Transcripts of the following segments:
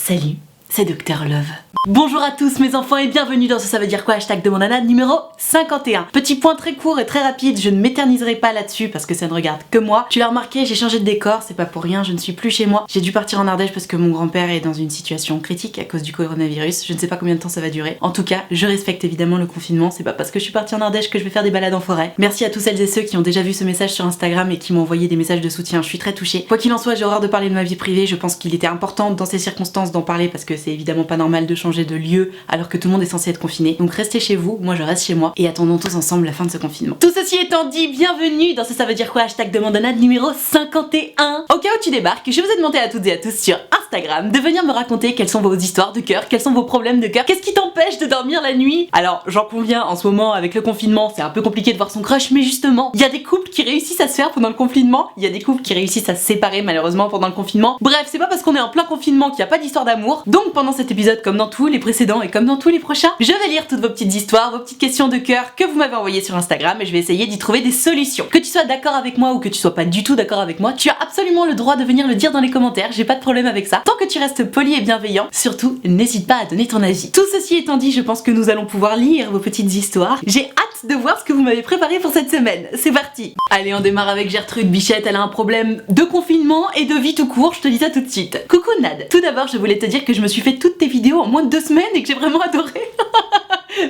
Salut, c'est Dr Love. Bonjour à tous mes enfants et bienvenue dans ce Ça veut dire quoi hashtag de mon nana numéro 51. Petit point très court et très rapide, je ne m'éterniserai pas là-dessus parce que ça ne regarde que moi. Tu l'as remarqué, j'ai changé de décor, c'est pas pour rien, je ne suis plus chez moi. J'ai dû partir en Ardèche parce que mon grand-père est dans une situation critique à cause du coronavirus. Je ne sais pas combien de temps ça va durer. En tout cas, je respecte évidemment le confinement, c'est pas parce que je suis partie en Ardèche que je vais faire des balades en forêt. Merci à tous celles et ceux qui ont déjà vu ce message sur Instagram et qui m'ont envoyé des messages de soutien, je suis très touchée. Quoi qu'il en soit, j'ai horreur de parler de ma vie privée, je pense qu'il était important dans ces circonstances d'en parler parce que c'est évidemment pas normal de changer de lieu alors que tout le monde est censé être confiné. Donc restez chez vous, moi je reste chez moi et attendons tous ensemble la fin de ce confinement. Tout ceci étant dit, bienvenue dans ce Ça veut dire quoi hashtag de mon nana numéro 51. Au cas où tu débarques, je vous ai demandé à toutes et à tous sur Instagram de venir me raconter quelles sont vos histoires de cœur, quels sont vos problèmes de cœur, qu'est-ce qui t'empêche de dormir la nuit. Alors j'en conviens, en ce moment avec le confinement c'est un peu compliqué de voir son crush, mais justement il y a des couples qui réussissent à se faire pendant le confinement, il y a des couples qui réussissent à se séparer malheureusement pendant le confinement. Bref, c'est pas parce qu'on est en plein confinement qu'il n'y a pas d'histoire d'amour. Donc pendant cet épisode, comme dans tous les précédents et comme dans tous les prochains, je vais lire toutes vos petites histoires, vos petites questions de cœur que vous m'avez envoyées sur Instagram et je vais essayer d'y trouver des solutions. Que tu sois d'accord avec moi ou que tu sois pas du tout d'accord avec moi, tu as absolument le droit de venir le dire dans les commentaires, j'ai pas de problème avec ça. Tant que tu restes poli et bienveillant, surtout n'hésite pas à donner ton avis. Tout ceci étant dit, je pense que nous allons pouvoir lire vos petites histoires. J'ai hâte de voir ce que vous m'avez préparé pour cette semaine. C'est parti. Allez, on démarre avec Gertrude Bichette, elle a un problème de confinement et de vie tout court, je te dis ça tout de suite. Coucou Nad. Tout d'abord, je voulais te dire que je me suis fait toutes tes vidéos en moins de 2 semaines et que j'ai vraiment adoré.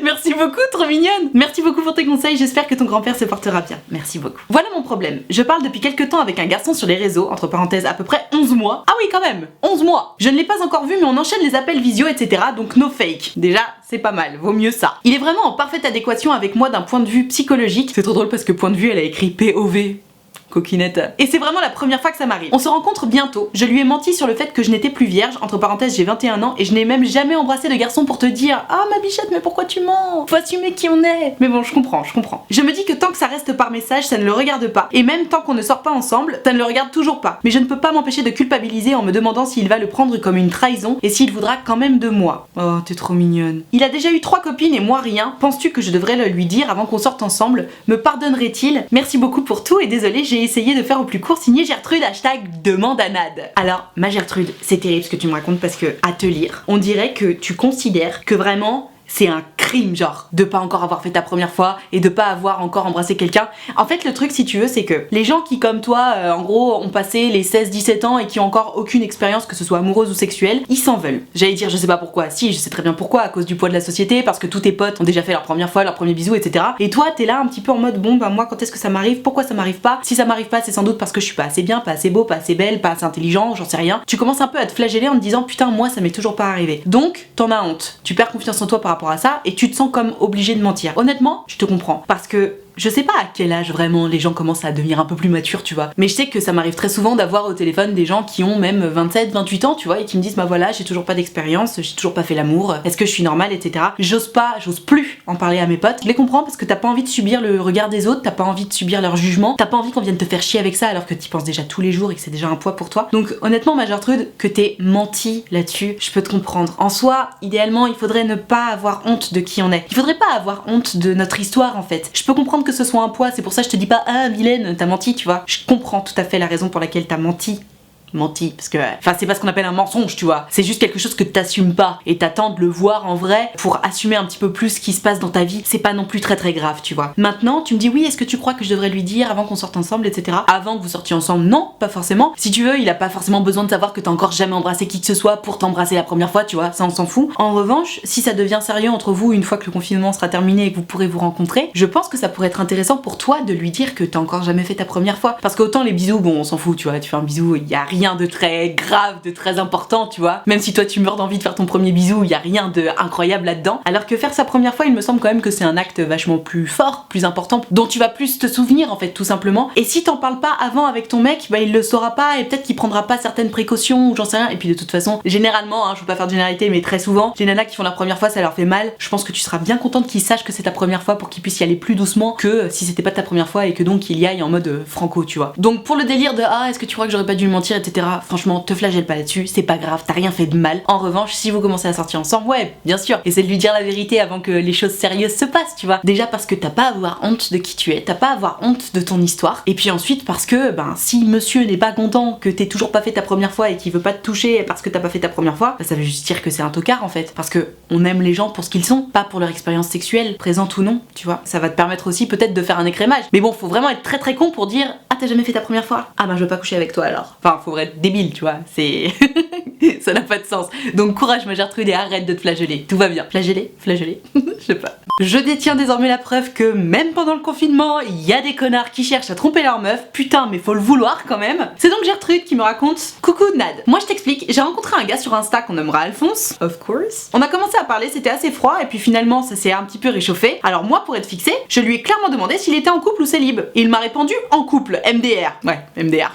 Merci beaucoup, trop mignonne. Merci beaucoup pour tes conseils, j'espère que ton grand-père se portera bien. Merci beaucoup. Voilà mon problème. Je parle depuis quelques temps avec un garçon sur les réseaux, entre parenthèses à peu près 11 mois. Ah oui quand même, 11 mois. Je ne l'ai pas encore vu mais on enchaîne les appels visio etc. Donc no fake. Déjà, c'est pas mal, vaut mieux ça. Il est vraiment en parfaite adéquation avec moi d'un point de vue psychologique. C'est trop drôle parce que point de vue elle a écrit POV. Coquinette. Et c'est vraiment la première fois que ça m'arrive. On se rencontre bientôt. Je lui ai menti sur le fait que je n'étais plus vierge. Entre parenthèses, j'ai 21 ans et je n'ai même jamais embrassé de garçon pour te dire ah ma bichette, mais pourquoi tu mens? Faut assumer qui on est. Mais bon, je comprends. Je me dis que tant que ça reste par message, ça ne le regarde pas. Et même tant qu'on ne sort pas ensemble, ça ne le regarde toujours pas. Mais je ne peux pas m'empêcher de culpabiliser en me demandant s'il va le prendre comme une trahison et s'il voudra quand même de moi. Oh, t'es trop mignonne. Il a déjà eu 3 copines et moi rien. Penses-tu que je devrais le lui dire avant qu'on sorte ensemble? Me pardonnerait-il? Merci beaucoup pour tout et désolé, j'ai essayé de faire au plus court, signé Gertrude, hashtag demande à Nad. Alors, ma Gertrude, c'est terrible ce que tu me racontes parce que, à te lire, on dirait que tu considères que vraiment c'est un crime, genre, de pas encore avoir fait ta première fois et de pas avoir encore embrassé quelqu'un. En fait, le truc, si tu veux, c'est que les gens qui, comme toi, en gros, ont passé les 16-17 ans et qui ont encore aucune expérience, que ce soit amoureuse ou sexuelle, ils s'en veulent. J'allais dire, je sais pas pourquoi. Si, je sais très bien pourquoi, à cause du poids de la société, parce que tous tes potes ont déjà fait leur première fois, leur premier bisou, etc. Et toi, t'es là un petit peu en mode, bon, bah moi, quand est-ce que ça m'arrive? Pourquoi ça m'arrive pas? Si ça m'arrive pas, c'est sans doute parce que je suis pas assez bien, pas assez beau, pas assez belle, pas assez intelligent, j'en sais rien. Tu commences un peu à te flageller en te disant, putain, moi, ça m'est toujours pas arrivé. Donc, t'en as honte. Tu perds confiance en toi par rapport à ça et tu te sens comme obligé de mentir. Honnêtement, je te comprends. Parce que je sais pas à quel âge vraiment les gens commencent à devenir un peu plus matures, tu vois. Mais je sais que ça m'arrive très souvent d'avoir au téléphone des gens qui ont même 27, 28 ans, tu vois, et qui me disent bah voilà, j'ai toujours pas d'expérience, j'ai toujours pas fait l'amour, est-ce que je suis normale, etc. J'ose plus en parler à mes potes. Je les comprends parce que t'as pas envie de subir le regard des autres, t'as pas envie de subir leur jugement, t'as pas envie qu'on vienne te faire chier avec ça alors que t'y penses déjà tous les jours et que c'est déjà un poids pour toi. Donc honnêtement, ma Gertrude, que t'aies menti là-dessus, je peux te comprendre. En soi, idéalement, il faudrait ne pas avoir honte de qui on est. Il faudrait pas avoir honte de notre histoire en fait. Je peux comprendre que ce soit un poids, c'est pour ça que je te dis pas ah vilaine, t'as menti, tu vois. Je comprends tout à fait la raison pour laquelle t'as menti, parce que enfin c'est pas ce qu'on appelle un mensonge, tu vois, c'est juste quelque chose que t'assumes pas et t'attends de le voir en vrai pour assumer un petit peu plus ce qui se passe dans ta vie. C'est pas non plus très grave, tu vois. Maintenant tu me dis oui, est-ce que tu crois que je devrais lui dire avant qu'on sorte ensemble, etc. Avant que vous sortiez ensemble? Non, pas forcément. Si tu veux, il a pas forcément besoin de savoir que t'as encore jamais embrassé qui que ce soit pour t'embrasser la première fois, tu vois, ça on s'en fout. En revanche, si ça devient sérieux entre vous une fois que le confinement sera terminé et que vous pourrez vous rencontrer, je pense que ça pourrait être intéressant pour toi de lui dire que t'as encore jamais fait ta première fois. Parce qu'autant les bisous, bon on s'en fout, tu vois, tu fais un bisou, il y a rien de très grave, de très important, tu vois. Même si toi tu meurs d'envie de faire ton premier bisou, il y a rien de incroyable là-dedans. Alors que faire sa première fois, il me semble quand même que c'est un acte vachement plus fort, plus important, dont tu vas plus te souvenir en fait, tout simplement. Et si t'en parles pas avant avec ton mec, bah il le saura pas et peut-être qu'il prendra pas certaines précautions ou j'en sais rien. Et puis de toute façon, généralement, hein, je veux pas faire de généralité, mais très souvent, les nanas qui font la première fois, ça leur fait mal. Je pense que tu seras bien contente qu'ils sachent que c'est ta première fois pour qu'ils puissent y aller plus doucement que si c'était pas ta première fois et que donc il y aille en mode franco, tu vois. Donc pour le délire de ah est-ce que tu crois que j'aurais pas dû mentir, etc. etc. Franchement, te flagelle pas là-dessus, c'est pas grave, t'as rien fait de mal. En revanche, si vous commencez à sortir ensemble, ouais, bien sûr, essaie de lui dire la vérité avant que les choses sérieuses se passent, tu vois. Déjà parce que t'as pas à avoir honte de qui tu es, t'as pas à avoir honte de ton histoire. Et puis ensuite parce que, si monsieur n'est pas content que t'aies toujours pas fait ta première fois et qu'il veut pas te toucher parce que t'as pas fait ta première fois, ça veut juste dire que c'est un tocard en fait. Parce que on aime les gens pour ce qu'ils sont, pas pour leur expérience sexuelle, présente ou non, tu vois. Ça va te permettre aussi peut-être de faire un écrémage. Mais bon, faut vraiment être très très con pour dire ah t'as jamais fait ta première fois? Ah je veux pas coucher avec toi alors. Enfin, faut être débile, tu vois. C'est ça n'a pas de sens. Donc courage ma Gertrude et arrête de te flageller. Tout va bien. Flageller? Je sais pas. Je détiens désormais la preuve que même pendant le confinement, il y a des connards qui cherchent à tromper leur meuf. Putain, mais faut le vouloir quand même. C'est donc Gertrude qui me raconte coucou Nad. Moi je t'explique, j'ai rencontré un gars sur Insta qu'on nommera Alphonse, of course. On a commencé à parler, c'était assez froid et puis finalement ça s'est un petit peu réchauffé. Alors moi pour être fixée, je lui ai clairement demandé s'il était en couple ou célib. Et il m'a répondu en couple, MDR. Ouais, MDR.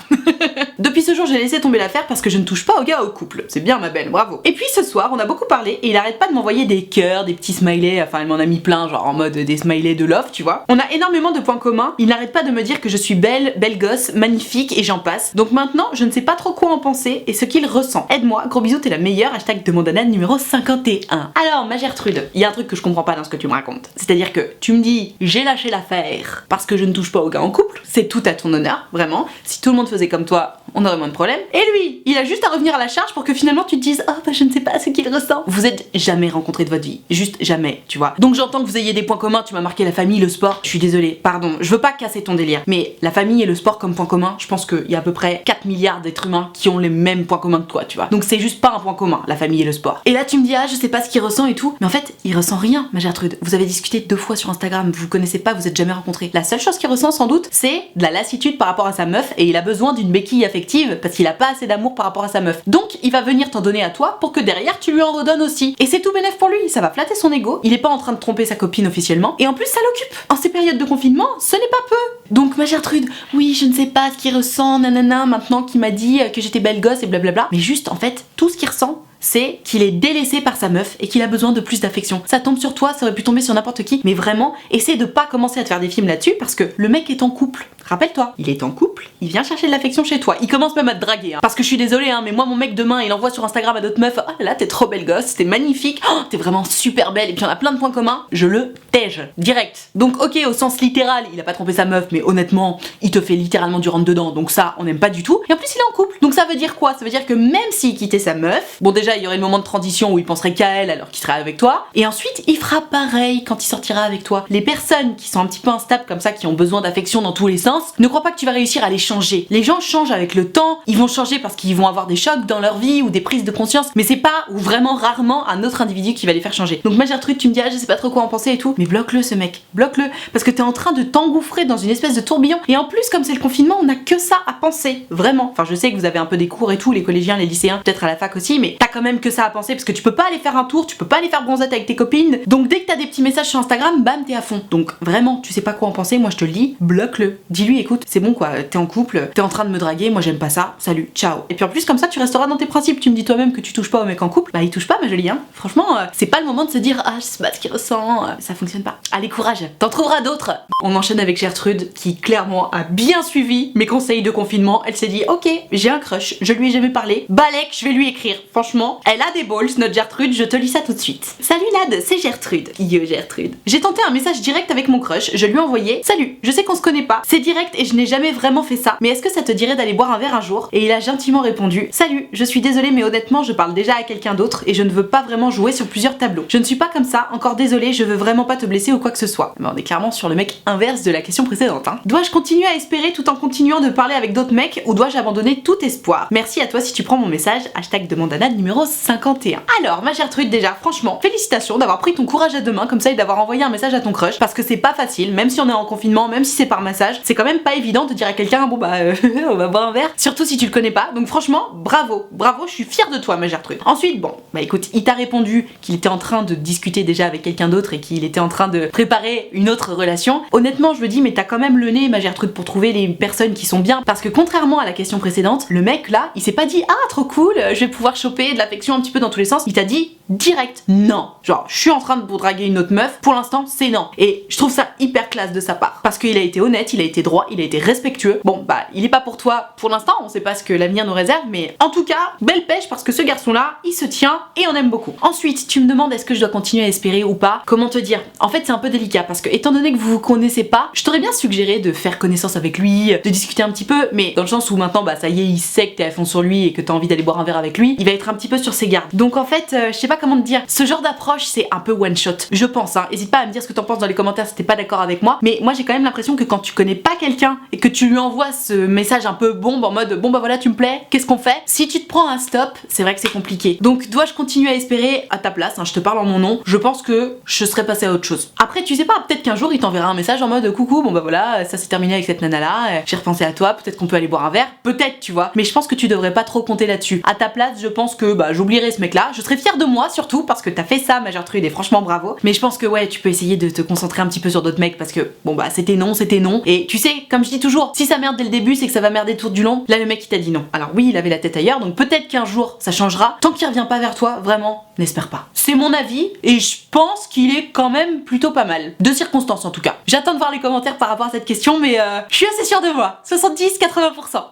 Depuis ce jour, j'ai laissé tomber l'affaire parce que je ne touche pas aux gars au couple. C'est bien ma belle, bravo. Et puis ce soir, on a beaucoup parlé et il arrête pas de m'envoyer des cœurs, des petits smileys, enfin il m'en a mis plein, genre en mode des smileys de love, tu vois. On a énormément de points communs, il n'arrête pas de me dire que je suis belle, belle gosse, magnifique et j'en passe. Donc maintenant, je ne sais pas trop quoi en penser et ce qu'il ressent. Aide-moi, gros bisous, t'es la meilleure, hashtag #demondanade numéro 51. Alors ma Gertrude, il y a un truc que je comprends pas dans ce que tu me racontes. C'est-à-dire que tu me dis j'ai lâché l'affaire parce que je ne touche pas aux gars en couple, c'est tout à ton honneur, vraiment. Si tout le monde faisait comme toi, on aurait moins de problèmes. Et lui, il a juste à revenir à la charge pour que finalement tu te dises oh je ne sais pas ce qu'il ressent. Vous êtes jamais rencontrés de votre vie, juste jamais, tu vois. Donc j'entends que vous ayez des points communs, tu m'as marqué la famille, le sport. Je suis désolée, pardon, je veux pas casser ton délire, mais la famille et le sport comme point commun, je pense qu'il y a à peu près 4 milliards d'êtres humains qui ont les mêmes points communs que toi, tu vois. Donc c'est juste pas un point commun, la famille et le sport. Et là tu me dis ah je sais pas ce qu'il ressent et tout, mais en fait il ressent rien, ma Gertrude. Vous avez discuté 2 fois sur Instagram, vous vous connaissez pas, vous êtes jamais rencontrés. La seule chose qu'il ressent sans doute, c'est de la lassitude par rapport à sa meuf et il a besoin d'une béquille affective parce qu'il a pas assez d'amour par rapport à sa meuf. Donc il va venir t'en donner à toi pour que derrière tu lui en redonnes aussi. Et c'est tout bénef pour lui, ça va flatter son ego, il est pas en train de tromper sa copine officiellement et en plus ça l'occupe. En ces périodes de confinement, ce n'est pas peu. Donc ma Gertrude, oui je ne sais pas ce qu'il ressent, nanana, maintenant qu'il m'a dit que j'étais belle gosse et blablabla, mais juste en fait tout ce qu'il ressent c'est qu'il est délaissé par sa meuf et qu'il a besoin de plus d'affection. Ça tombe sur toi, ça aurait pu tomber sur n'importe qui, mais vraiment, essaie de pas commencer à te faire des films là-dessus parce que le mec est en couple. Rappelle-toi, il est en couple, il vient chercher de l'affection chez toi, il commence même à te draguer. Parce que je suis désolée, mais moi mon mec demain il envoie sur Instagram à d'autres meufs, oh là là t'es trop belle gosse, t'es magnifique, oh, t'es vraiment super belle, et puis on a plein de points communs, je le tège, direct. Donc ok, au sens littéral, il a pas trompé sa meuf, mais honnêtement, il te fait littéralement du rentre dedans, donc ça on n'aime pas du tout. Et en plus il est en couple, donc ça veut dire quoi? Ça veut dire que même s'il quittait sa meuf, bon déjà il y aurait le moment de transition où il penserait qu'à elle alors qu'il serait avec toi, et ensuite il fera pareil quand il sortira avec toi. Les personnes qui sont un petit peu instables comme ça, qui ont besoin d'affection dans tous les sens, ne crois pas que tu vas réussir à les changer. Les gens changent avec le temps, ils vont changer parce qu'ils vont avoir des chocs dans leur vie ou des prises de conscience, mais c'est pas, ou vraiment rarement, un autre individu qui va les faire changer. Donc ma Gertrude, tu me dis ah je sais pas trop quoi en penser et tout, mais bloque-le ce mec, bloque-le, parce que t'es en train de t'engouffrer dans une espèce de tourbillon, et en plus comme c'est le confinement, on a que ça à penser, vraiment. Enfin je sais que vous avez un peu des cours et tout, les collégiens, les lycéens, peut-être à la fac aussi, mais t'as quand même que ça à penser parce que tu peux pas aller faire un tour, tu peux pas aller faire bronzette avec tes copines, donc dès que t'as des petits messages sur Instagram, bam t'es à fond. Donc vraiment, tu sais pas quoi en penser, moi je te le dis, bloque-le, dis-lui écoute, c'est bon quoi, t'es en couple, t'es en train de me draguer, moi j'aime pas ça, salut, ciao. Et puis en plus comme ça tu resteras dans tes principes, tu me dis toi-même que tu touches pas au mec en couple, bah il touche pas ma jolie hein. Franchement, c'est pas le moment de se dire ah je sais pas ce qu'il ressent, ça fonctionne pas. Allez courage, t'en trouveras d'autres. On enchaîne avec Gertrude qui clairement a bien suivi mes conseils de confinement, elle s'est dit ok, j'ai un crush, je lui ai jamais parlé, balèque, je vais lui écrire. Franchement, elle a des balls notre Gertrude, je te lis ça tout de suite. Salut Nad, c'est Gertrude. Yo Gertrude. J'ai tenté un message direct avec mon crush, je lui ai envoyé salut, je sais qu'on se connaît pas, c'est direct et je n'ai jamais vraiment fait ça, mais est-ce que ça te dirait d'aller boire un verre un jour? Et il a gentiment répondu salut, je suis désolée mais honnêtement je parle déjà à quelqu'un d'autre et je ne veux pas vraiment jouer sur plusieurs tableaux. Je ne suis pas comme ça, encore désolée, je veux vraiment pas te blesser ou quoi que ce soit. Mais on est clairement sur le mec inverse de la question précédente hein. Dois-je continuer à espérer tout en continuant de parler avec d'autres mecs ou dois-je abandonner tout espoir? Merci à toi si tu prends mon message, hashtag #demondanade numéro 51. Alors ma Gertrude déjà, franchement, félicitations d'avoir pris ton courage à deux mains comme ça et d'avoir envoyé un message à ton crush parce que c'est pas facile, même si on est en confinement, même si c'est par massage, c'est quand même pas évident de dire à quelqu'un bon bah on va boire un verre, surtout si tu le connais pas. Donc franchement, bravo, je suis fière de toi ma Gertrude. Ensuite bon, bah écoute, il t'a répondu qu'il était en train de discuter déjà avec quelqu'un d'autre et qu'il était en train de préparer une autre relation. Honnêtement je me dis mais t'as quand même le nez ma Gertrude pour trouver les personnes qui sont bien, parce que contrairement à la question précédente, le mec là, il s'est pas dit ah trop cool, je vais pouvoir choper de la l'affection un petit peu dans tous les sens. Il t'a dit direct non. Genre, je suis en train de vous draguer une autre meuf, pour l'instant c'est non. Et je trouve ça hyper classe de sa part. Parce qu'il a été honnête, il a été droit, il a été respectueux. Bon, bah, il est pas pour toi pour l'instant, on sait pas ce que l'avenir nous réserve, mais en tout cas, belle pêche parce que ce garçon-là, il se tient et on aime beaucoup. Ensuite, tu me demandes est-ce que je dois continuer à espérer ou pas. Comment te dire? En fait, c'est un peu délicat parce que, étant donné que vous vous connaissez pas, je t'aurais bien suggéré de faire connaissance avec lui, de discuter un petit peu, mais dans le sens où maintenant, bah, ça y est, il sait que t'es à fond sur lui et que t'as envie d'aller boire un verre avec lui, il va être un petit peu sur ses gardes. Donc en fait, je sais pas comment te dire, ce genre d'approche, c'est un peu one shot, je pense, hein. Hésite pas à me dire ce que t'en penses dans les commentaires si t'es pas d'accord avec moi, mais moi j'ai quand même l'impression que quand tu connais pas quelqu'un et que tu lui envoies ce message un peu bombe en mode bon bah voilà tu me plais, qu'est-ce qu'on fait? Si tu te prends un stop, c'est vrai que c'est compliqué. Donc dois-je continuer à espérer à ta place, hein, je te parle en mon nom, je pense que je serais passée à autre chose. Après tu sais pas, peut-être qu'un jour il t'enverra un message en mode coucou, bon bah voilà, ça s'est terminé avec cette nana là, j'ai repensé à toi, peut-être qu'on peut aller boire un verre, peut-être tu vois, mais je pense que tu devrais pas trop compter là-dessus. À ta place, je pense que bah j'oublierai ce mec là, je serais fière de moi surtout parce que t'as fait ça ma Gertrude et franchement bravo, mais je pense que ouais tu peux essayer de te concentrer un petit peu sur d'autres mecs parce que bon bah c'était non, et tu sais, comme je dis toujours, si ça merde dès le début c'est que ça va merder tout du long. Là le mec il t'a dit non, alors oui il avait la tête ailleurs, donc peut-être qu'un jour ça changera. Tant qu'il revient pas vers toi, vraiment, n'espère pas. C'est mon avis et je pense qu'il est quand même plutôt pas mal. De circonstances en tout cas. J'attends de voir les commentaires par rapport à cette question, mais je suis assez sûre de moi. 70-80%.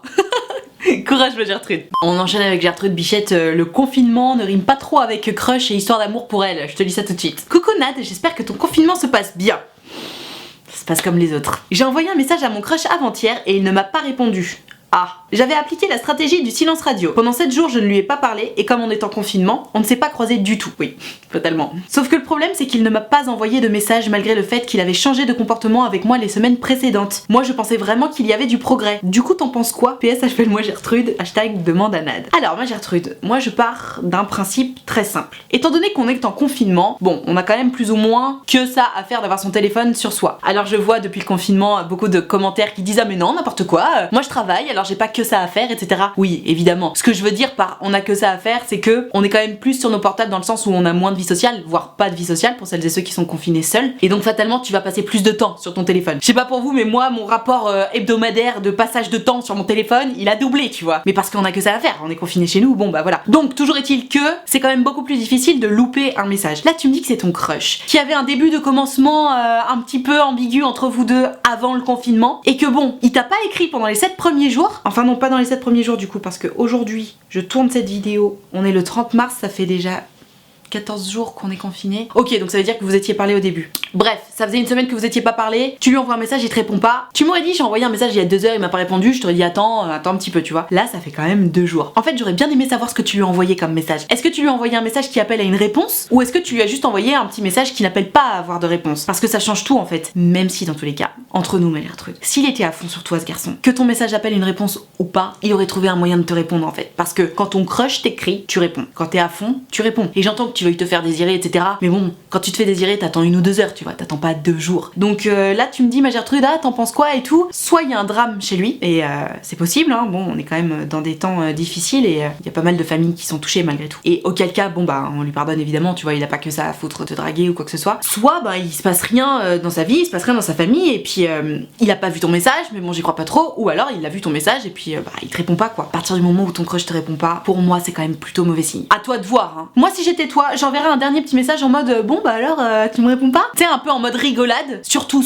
Courage ma Gertrude. On enchaîne avec Gertrude Bichette, le confinement ne rime pas trop avec crush et histoire d'amour pour elle, je te dis ça tout de suite. Coucou Nad, j'espère que ton confinement se passe bien. Ça se passe comme les autres. J'ai envoyé un message à mon crush avant-hier et il ne m'a pas répondu. Ah, j'avais appliqué la stratégie du silence radio. Pendant 7 jours, je ne lui ai pas parlé et comme on est en confinement, on ne s'est pas croisé du tout. Oui, totalement. Sauf que le problème, c'est qu'il ne m'a pas envoyé de message malgré le fait qu'il avait changé de comportement avec moi les semaines précédentes. Moi, je pensais vraiment qu'il y avait du progrès. Du coup, t'en penses quoi? PS, appelle-moi Gertrude, demande à Nad. Alors, ma Gertrude, moi je pars d'un principe très simple. Étant donné qu'on est en confinement, bon, on a quand même plus ou moins que ça à faire d'avoir son téléphone sur soi. Alors je vois depuis le confinement beaucoup de commentaires qui disent ah mais non, n'importe quoi, moi je travaille, alors j'ai pas que ça à faire, etc. Oui, évidemment. Ce que je veux dire par on a que ça à faire, c'est que on est quand même plus sur nos portables dans le sens où on a moins de vie sociale, voire pas de vie sociale pour celles et ceux qui sont confinés seuls. Et donc fatalement, tu vas passer plus de temps sur ton téléphone. Je sais pas pour vous, mais moi, mon rapport hebdomadaire de passage de temps sur mon téléphone, il a doublé, tu vois. Mais parce qu'on a que ça à faire, on est confinés chez nous, bon bah voilà. Donc toujours est-il que c'est quand même beaucoup plus difficile de louper un message. Là, tu me dis que c'est ton crush, qui avait un début de commencement un petit peu ambigu entre vous deux avant le confinement, et que bon, il t'a pas écrit pendant les 7 premiers jours, enfin non pas dans les 7 premiers jours du coup, parce que aujourd'hui je tourne cette vidéo, on est le 30 mars, ça fait déjà 14 jours qu'on est confiné. Ok, donc ça veut dire que vous étiez parlé au début. Bref, ça faisait une semaine que vous étiez pas parlé, tu lui envoies un message, il te répond pas. Tu m'aurais dit j'ai envoyé un message il y a 2 heures, il m'a pas répondu, je t'aurais dit attends un petit peu, tu vois. Là, ça fait quand même 2 jours. En fait, j'aurais bien aimé savoir ce que tu lui as envoyé comme message. Est-ce que tu lui as envoyé un message qui appelle à une réponse ou est-ce que tu lui as juste envoyé un petit message qui n'appelle pas à avoir de réponse? Parce que ça change tout en fait. Même si dans tous les cas, entre nous, Gertrude, s'il était à fond sur toi ce garçon, que ton message appelle une réponse ou pas, il aurait trouvé un moyen de te répondre en fait. Parce que quand ton crush t'écrit, tu réponds. Quand t'es à fond, tu réponds. Et j'entends que tu veuilles te faire désirer, etc. Mais bon, quand tu te fais désirer, t'attends 1 ou 2 heures, tu vois, t'attends pas 2 jours. Donc là, tu me dis, ma Gertrude, ah, t'en penses quoi et tout? Soit il y a un drame chez lui, et c'est possible, hein, bon, on est quand même dans des temps difficiles, et il y a pas mal de familles qui sont touchées malgré tout. Et auquel cas, bon bah, on lui pardonne évidemment, tu vois, il a pas que ça à foutre de te draguer ou quoi que ce soit. Soit, bah, il se passe rien dans sa vie, il se passe rien dans sa famille, et puis il a pas vu ton message, mais bon, j'y crois pas trop, ou alors il a vu ton message, et puis bah, il te répond pas, quoi. À partir du moment où ton crush te répond pas, pour moi, c'est quand même plutôt mauvais signe. À toi de voir, hein. Moi, si j'étais toi, j'enverrais un dernier petit message en mode bon bah alors tu me réponds pas, tu sais, un peu en mode rigolade, surtout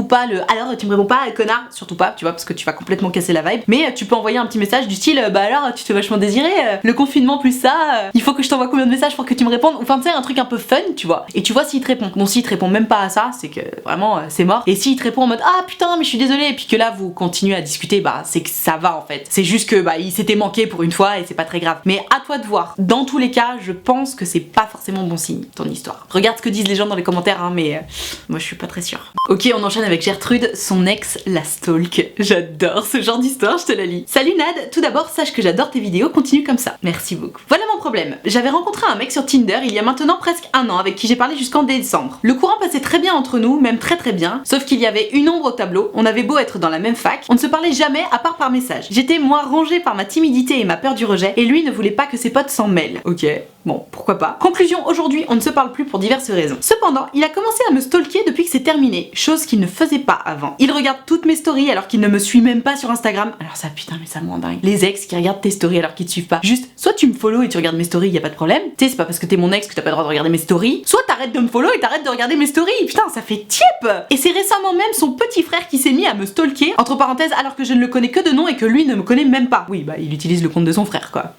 pas le alors tu me réponds pas connard, surtout pas, tu vois, parce que tu vas complètement casser la vibe, mais tu peux envoyer un petit message du style bah alors tu te fais vachement désirer, le confinement plus ça, il faut que je t'envoie combien de messages pour que tu me répondes, enfin tu sais, un truc un peu fun, tu vois, et tu vois s'il te répond. Bon, s'il te répond même pas à ça, c'est que vraiment c'est mort, et s'il te répond en mode ah putain mais je suis désolée, et puis que là vous continuez à discuter, bah c'est que ça va en fait, c'est juste que bah il s'était manqué pour une fois et c'est pas très grave, mais à toi de voir. Dans tous les cas, je pense que c'est pas forcément bon signe ton histoire. Regarde ce que disent les gens dans les commentaires, hein, mais moi je suis pas très sûre. Ok, on enchaîne avec Gertrude, son ex la stalk. J'adore ce genre d'histoire, je te la lis. Salut Nad, tout d'abord sache que j'adore tes vidéos, continue comme ça. Merci beaucoup. Voilà mon problème. J'avais rencontré un mec sur Tinder il y a maintenant presque 1 an avec qui j'ai parlé jusqu'en décembre. Le courant passait très bien entre nous, même très bien, sauf qu'il y avait une ombre au tableau, on avait beau être dans la même fac, on ne se parlait jamais à part par message. J'étais moi rongée par ma timidité et ma peur du rejet, et lui ne voulait pas que ses potes s'en mêlent. Ok. Bon, pourquoi pas. Conclusion, aujourd'hui, on ne se parle plus pour diverses raisons. Cependant, il a commencé à me stalker depuis que c'est terminé, chose qu'il ne faisait pas avant. Il regarde toutes mes stories alors qu'il ne me suit même pas sur Instagram. Alors ça, putain, mais ça me rend dingue. Les ex qui regardent tes stories alors qu'ils te suivent pas. Juste, soit tu me follow et tu regardes mes stories, y a pas de problème. Tu sais, c'est pas parce que t'es mon ex que t'as pas le droit de regarder mes stories. Soit t'arrêtes de me follow et t'arrêtes de regarder mes stories. Putain, ça fait tiep. Et c'est récemment même son petit frère qui s'est mis à me stalker, entre parenthèses, alors que je ne le connais que de nom et que lui ne me connaît même pas. Oui, bah il utilise le compte de son frère, quoi.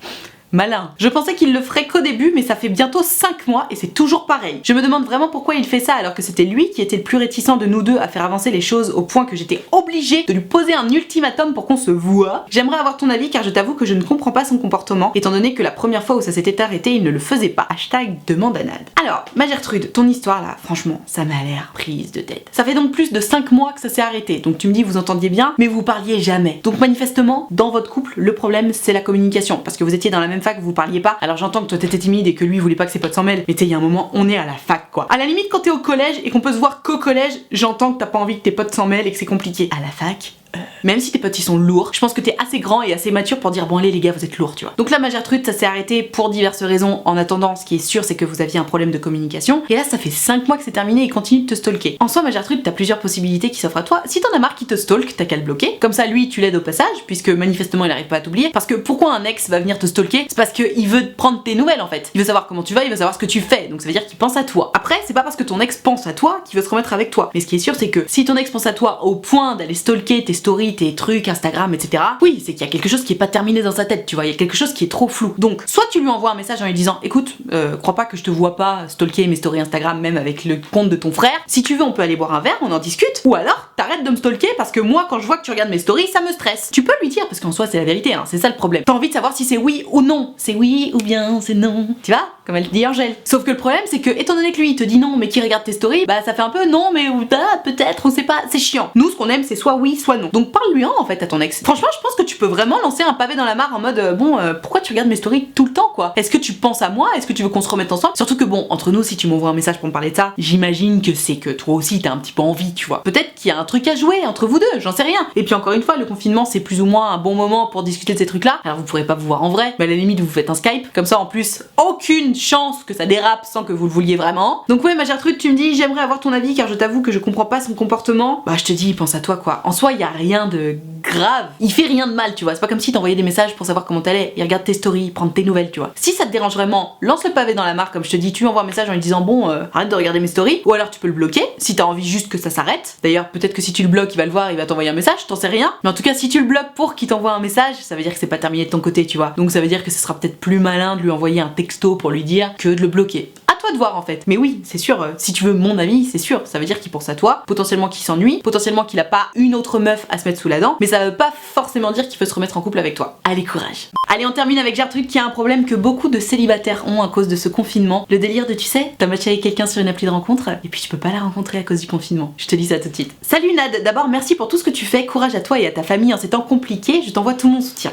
Malin. Je pensais qu'il le ferait qu'au début, mais ça fait bientôt 5 mois et c'est toujours pareil. Je me demande vraiment pourquoi il fait ça alors que c'était lui qui était le plus réticent de nous deux à faire avancer les choses au point que j'étais obligée de lui poser un ultimatum pour qu'on se voie. J'aimerais avoir ton avis car je t'avoue que je ne comprends pas son comportement, étant donné que la première fois où ça s'était arrêté, il ne le faisait pas. Hashtag demande à Nad. Alors, ma Gertrude, ton histoire là, franchement, ça m'a l'air prise de tête. Ça fait donc plus de 5 mois que ça s'est arrêté, donc tu me dis vous entendiez bien, mais vous parliez jamais. Donc manifestement, dans votre couple, le problème c'est la communication, parce que vous étiez dans la même fac, vous parliez pas. Alors j'entends que toi t'étais timide et que lui voulait pas que ses potes s'en mêlent, mais tu sais, il y a un moment, on est à la fac quoi. À la limite, quand t'es au collège et qu'on peut se voir qu'au collège, j'entends que t'as pas envie que tes potes s'en mêlent et que c'est compliqué. À la fac, même si tes potes ils sont lourds, je pense que t'es assez grand et assez mature pour dire bon allez les gars vous êtes lourds tu vois. Donc là ma Gertrude ça s'est arrêté pour diverses raisons. En attendant, ce qui est sûr c'est que vous aviez un problème de communication. Et là ça fait 5 mois que c'est terminé et il continue de te stalker. En soi ma Gertrude t'as plusieurs possibilités qui s'offrent à toi. Si t'en as marre qu'il te stalk, t'as qu'à le bloquer. Comme ça lui tu l'aides au passage puisque manifestement il arrive pas à t'oublier. Parce que pourquoi un ex va venir te stalker? C'est parce qu'il veut prendre tes nouvelles en fait. Il veut savoir comment tu vas, il veut savoir ce que tu fais. Donc ça veut dire qu'il pense à toi. Après c'est pas parce que ton ex pense à toi qu'il veut se remettre avec toi. Mais ce qui est sûr c'est que si ton ex pense à toi au point d'aller stalker tes stories, tes trucs, Instagram, etc. Oui, c'est qu'il y a quelque chose qui est pas terminé dans sa tête, tu vois, il y a quelque chose qui est trop flou. Donc, soit tu lui envoies un message en lui disant, écoute, crois pas que je te vois pas stalker mes stories Instagram même avec le compte de ton frère. Si tu veux, on peut aller boire un verre, on en discute. Ou alors, t'arrêtes de me stalker parce que moi, quand je vois que tu regardes mes stories, ça me stresse. Tu peux lui dire, parce qu'en soi, c'est la vérité, hein, c'est ça le problème. T'as envie de savoir si c'est oui ou non. C'est oui ou bien c'est non. Tu vois? Comme elle dit Angèle. Sauf que le problème, c'est que, étant donné que lui, il te dit non, mais qu'il regarde tes stories, bah ça fait un peu non, mais ou peut-être, on sait pas, c'est chiant. Nous, ce qu'on aime, c'est soit oui, soit non. Donc parle-lui en fait à ton ex. Franchement, je pense que tu peux vraiment lancer un pavé dans la mare en mode pourquoi tu regardes mes stories tout le temps quoi? Est-ce que tu penses à moi? Est-ce que tu veux qu'on se remette ensemble? Surtout que bon, entre nous, si tu m'envoies un message pour me parler de ça, j'imagine que c'est que toi aussi t'as un petit peu envie, tu vois. Peut-être qu'il y a un truc à jouer entre vous deux, j'en sais rien. Et puis encore une fois, le confinement c'est plus ou moins un bon moment pour discuter de ces trucs-là. Alors vous pourrez pas vous voir en vrai, mais à la limite vous faites un Skype. Comme ça en plus, aucune chance que ça dérape sans que vous le vouliez vraiment. Donc ouais, ma Gertrude, tu me dis j'aimerais avoir ton avis car je t'avoue que je comprends pas son comportement. Bah je te dis, pense à toi quoi. En soi, y a rien de grave. Il fait rien de mal, tu vois. C'est pas comme si t'envoyais des messages pour savoir comment t'allais. Il regarde tes stories, prendre tes nouvelles, tu vois. Si ça te dérange vraiment, lance le pavé dans la mare, comme je te dis. Tu lui envoies un message en lui disant bon, arrête de regarder mes stories. Ou alors tu peux le bloquer si t'as envie juste que ça s'arrête. D'ailleurs, peut-être que si tu le bloques, il va le voir, il va t'envoyer un message, t'en sais rien. Mais en tout cas, si tu le bloques pour qu'il t'envoie un message, ça veut dire que c'est pas terminé de ton côté, tu vois. Donc ça veut dire que ce sera peut-être plus malin de lui envoyer un texto pour lui dire que de le bloquer. Toi de voir en fait. Mais oui, c'est sûr, si tu veux mon avis, c'est sûr, ça veut dire qu'il pense à toi, potentiellement qu'il s'ennuie, potentiellement qu'il a pas une autre meuf à se mettre sous la dent, mais ça veut pas forcément dire qu'il veut se remettre en couple avec toi. Allez, courage. Allez, on termine avec Gertrude qui a un problème que beaucoup de célibataires ont à cause de ce confinement. Le délire de, tu sais, t'as matché avec quelqu'un sur une appli de rencontre et puis tu peux pas la rencontrer à cause du confinement. Je te dis ça tout de suite. Salut Nad, d'abord merci pour tout ce que tu fais, courage à toi et à ta famille en ces temps compliqués, je t'envoie tout mon soutien.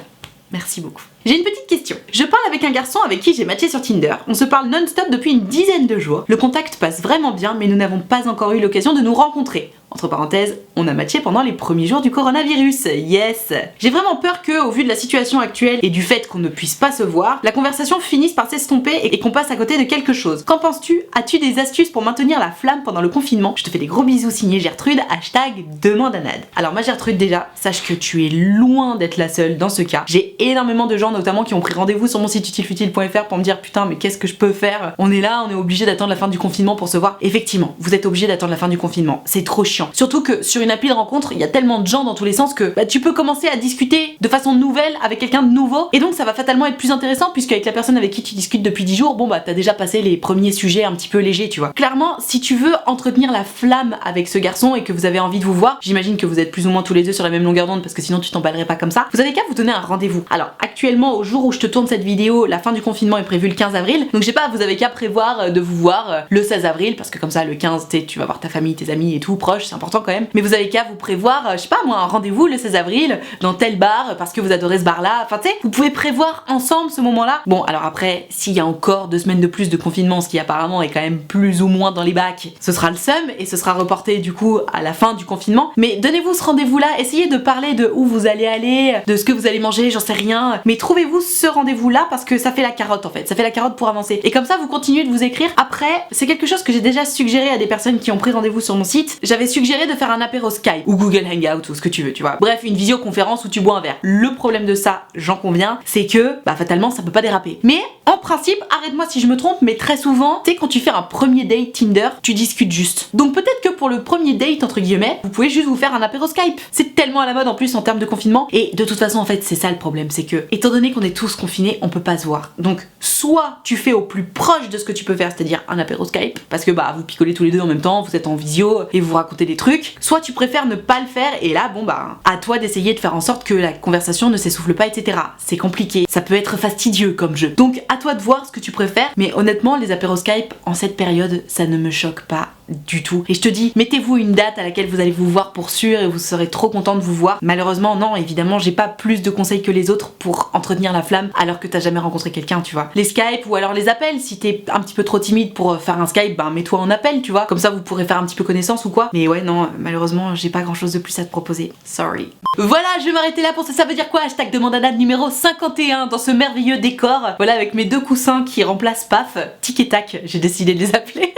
Merci beaucoup. J'ai une petite question. Je parle avec un garçon avec qui j'ai matché sur Tinder. On se parle non-stop depuis une dizaine de jours. Le contact passe vraiment bien, mais nous n'avons pas encore eu l'occasion de nous rencontrer. Entre parenthèses, on a matché pendant les premiers jours du coronavirus. Yes! J'ai vraiment peur que, au vu de la situation actuelle et du fait qu'on ne puisse pas se voir, la conversation finisse par s'estomper et qu'on passe à côté de quelque chose. Qu'en penses-tu? As-tu des astuces pour maintenir la flamme pendant le confinement? Je te fais des gros bisous signé Gertrude, hashtag demande à Nad. Alors ma Gertrude déjà, sache que tu es loin d'être la seule dans ce cas. J'ai énormément de gens notamment qui ont pris rendez-vous sur mon site utilefutile.fr pour me dire putain mais qu'est-ce que je peux faire? On est là, on est obligé d'attendre la fin du confinement pour se voir. Effectivement, vous êtes obligé d'attendre la fin du confinement. C'est trop chiant. Surtout que sur une appli de rencontre, il y a tellement de gens dans tous les sens que tu peux commencer à discuter de façon nouvelle avec quelqu'un de nouveau et donc ça va fatalement être plus intéressant puisque avec la personne avec qui tu discutes depuis 10 jours, bon bah t'as déjà passé les premiers sujets un petit peu légers, tu vois. Clairement, si tu veux entretenir la flamme avec ce garçon et que vous avez envie de vous voir, j'imagine que vous êtes plus ou moins tous les deux sur la même longueur d'onde parce que sinon tu t'emballerais pas comme ça, vous avez qu'à vous donner un rendez-vous. Alors actuellement, au jour où je te tourne cette vidéo, la fin du confinement est prévue le 15 avril, donc je sais pas, vous avez qu'à prévoir de vous voir le 16 avril parce que comme ça le 15 tu vas voir ta famille, tes amis et tout proche, c'est important quand même, mais vous avez qu'à vous prévoir, je sais pas moi, un rendez-vous le 16 avril dans tel bar parce que vous adorez ce bar-là. Enfin tu sais, vous pouvez prévoir ensemble ce moment-là. Bon, alors après, s'il y a encore 2 semaines de plus de confinement, ce qui apparemment est quand même plus ou moins dans les bacs, ce sera le seum et ce sera reporté du coup à la fin du confinement. Mais donnez-vous ce rendez-vous-là, essayez de parler de où vous allez aller, de ce que vous allez manger, j'en sais rien. Mais trouvez-vous ce rendez-vous-là parce que ça fait la carotte en fait, ça fait la carotte pour avancer. Et comme ça, vous continuez de vous écrire. Après, c'est quelque chose que j'ai déjà suggéré à des personnes qui ont pris rendez-vous sur mon site. J'avais suggéré de faire un apéro Skype ou Google Hangout ou ce que tu veux, tu vois. Bref, une visioconférence où tu bois un verre. Le problème de ça, j'en conviens, c'est que, bah fatalement, ça peut pas déraper. Mais en principe, arrête-moi si je me trompe, mais très souvent, tu sais, quand tu fais un premier date Tinder, tu discutes juste. Donc peut-être que pour le premier date, entre guillemets, vous pouvez juste vous faire un apéro Skype. C'est tellement à la mode en plus en termes de confinement. Et de toute façon, en fait, c'est ça le problème, c'est que, étant donné qu'on est tous confinés, on peut pas se voir. Donc, soit tu fais au plus proche de ce que tu peux faire, c'est-à-dire un apéro Skype, parce que bah vous picolez tous les deux en même temps, vous êtes en visio et vous racontez des trucs, soit tu préfères ne pas le faire et là bon bah à toi d'essayer de faire en sorte que la conversation ne s'essouffle pas, etc. C'est compliqué, ça peut être fastidieux comme jeu. Donc à toi de voir ce que tu préfères, mais honnêtement les apéros Skype en cette période ça ne me choque pas du tout. Et je te dis, mettez-vous une date à laquelle vous allez vous voir pour sûr et vous serez trop content de vous voir. Malheureusement non, évidemment j'ai pas plus de conseils que les autres pour entretenir la flamme alors que t'as jamais rencontré quelqu'un, tu vois. Les Skype ou alors les appels, si t'es un petit peu trop timide pour faire un Skype, ben mets-toi en appel, tu vois. Comme ça vous pourrez faire un petit peu connaissance ou quoi. Mais ouais non, malheureusement j'ai pas grand chose de plus à te proposer. Sorry. Voilà, je vais m'arrêter là pour ça veut dire quoi, hashtag demande à Nad numéro 51 dans ce merveilleux décor. Voilà avec mes 2 coussins qui remplacent paf, tic et tac, j'ai décidé de les appeler.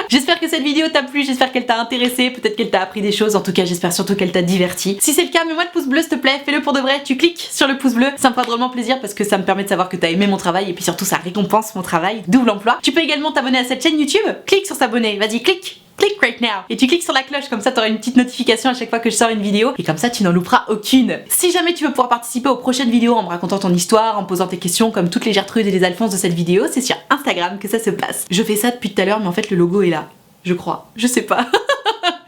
J'espère que cette vidéo t'a plu, j'espère qu'elle t'a intéressé, peut-être qu'elle t'a appris des choses, en tout cas j'espère surtout qu'elle t'a diverti. Si c'est le cas, mets-moi le pouce bleu s'il te plaît, fais-le pour de vrai, tu cliques sur le pouce bleu, ça me fera drôlement plaisir parce que ça me permet de savoir que t'as aimé mon travail et puis surtout ça récompense mon travail, double emploi. Tu peux également t'abonner à cette chaîne YouTube, clique sur s'abonner, vas-y clique right now et tu cliques sur la cloche, comme ça t'auras une petite notification à chaque fois que je sors une vidéo et comme ça tu n'en louperas aucune. Si jamais tu veux pouvoir participer aux prochaines vidéos en me racontant ton histoire, en posant tes questions comme toutes les Gertrude et les Alphonse de cette vidéo, c'est sur Instagram que ça se passe. Je fais ça depuis tout à l'heure mais en fait le logo est là. Je crois, je sais pas.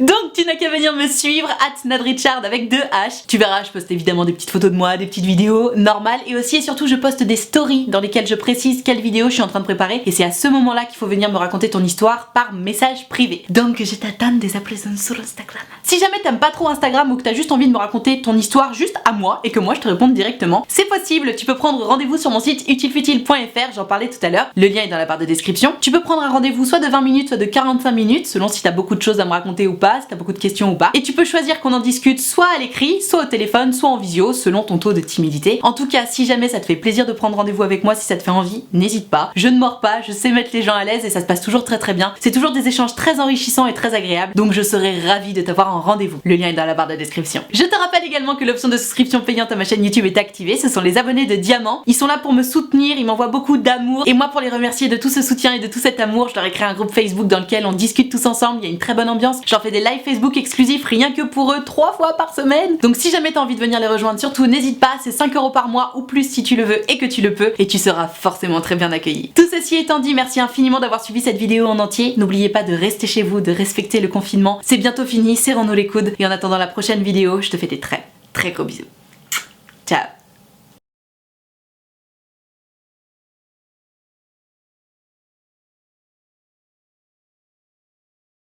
Donc tu n'as qu'à venir me suivre @nadrichard avec 2 H. Tu verras, je poste évidemment des petites photos de moi, des petites vidéos normales et aussi et surtout je poste des stories dans lesquelles je précise quelle vidéo je suis en train de préparer et c'est à ce moment-là qu'il faut venir me raconter ton histoire par message privé. Donc je t'attends dès à présent sur Instagram. Si jamais t'aimes pas trop Instagram ou que t'as juste envie de me raconter ton histoire juste à moi et que moi je te réponde directement, c'est possible, tu peux prendre rendez-vous sur mon site utilefutile.fr, j'en parlais tout à l'heure, le lien est dans la barre de description. Tu peux prendre un rendez-vous soit de 20 minutes soit de 45 minutes selon si t'as beaucoup de choses à me raconter ou pas, si t'as beaucoup de questions ou pas. Et tu peux choisir qu'on en discute soit à l'écrit, soit au téléphone, soit en visio, selon ton taux de timidité. En tout cas, si jamais ça te fait plaisir de prendre rendez-vous avec moi, si ça te fait envie, n'hésite pas. Je ne mords pas, je sais mettre les gens à l'aise et ça se passe toujours très très bien. C'est toujours des échanges très enrichissants et très agréables, donc je serais ravie de t'avoir en rendez-vous. Le lien est dans la barre de description. Je te rappelle également que l'option de souscription payante à ma chaîne YouTube est activée. Ce sont les abonnés de Diamant. Ils sont là pour me soutenir, ils m'envoient beaucoup d'amour. Et moi, pour les remercier de tout ce soutien et de tout cet amour, je leur ai créé un groupe Facebook dans lequel on discute tous ensemble. Il y a une très bonne ambiance. J'en fais des lives Facebook exclusifs rien que pour eux 3 fois par semaine. Donc si jamais t'as envie de venir les rejoindre, surtout n'hésite pas, c'est 5 € par mois ou plus si tu le veux et que tu le peux et tu seras forcément très bien accueilli. Tout ceci étant dit, merci infiniment d'avoir suivi cette vidéo en entier. N'oubliez pas de rester chez vous, de respecter le confinement. C'est bientôt fini, serrons-nous les coudes et en attendant la prochaine vidéo, je te fais des très gros bisous. Ciao.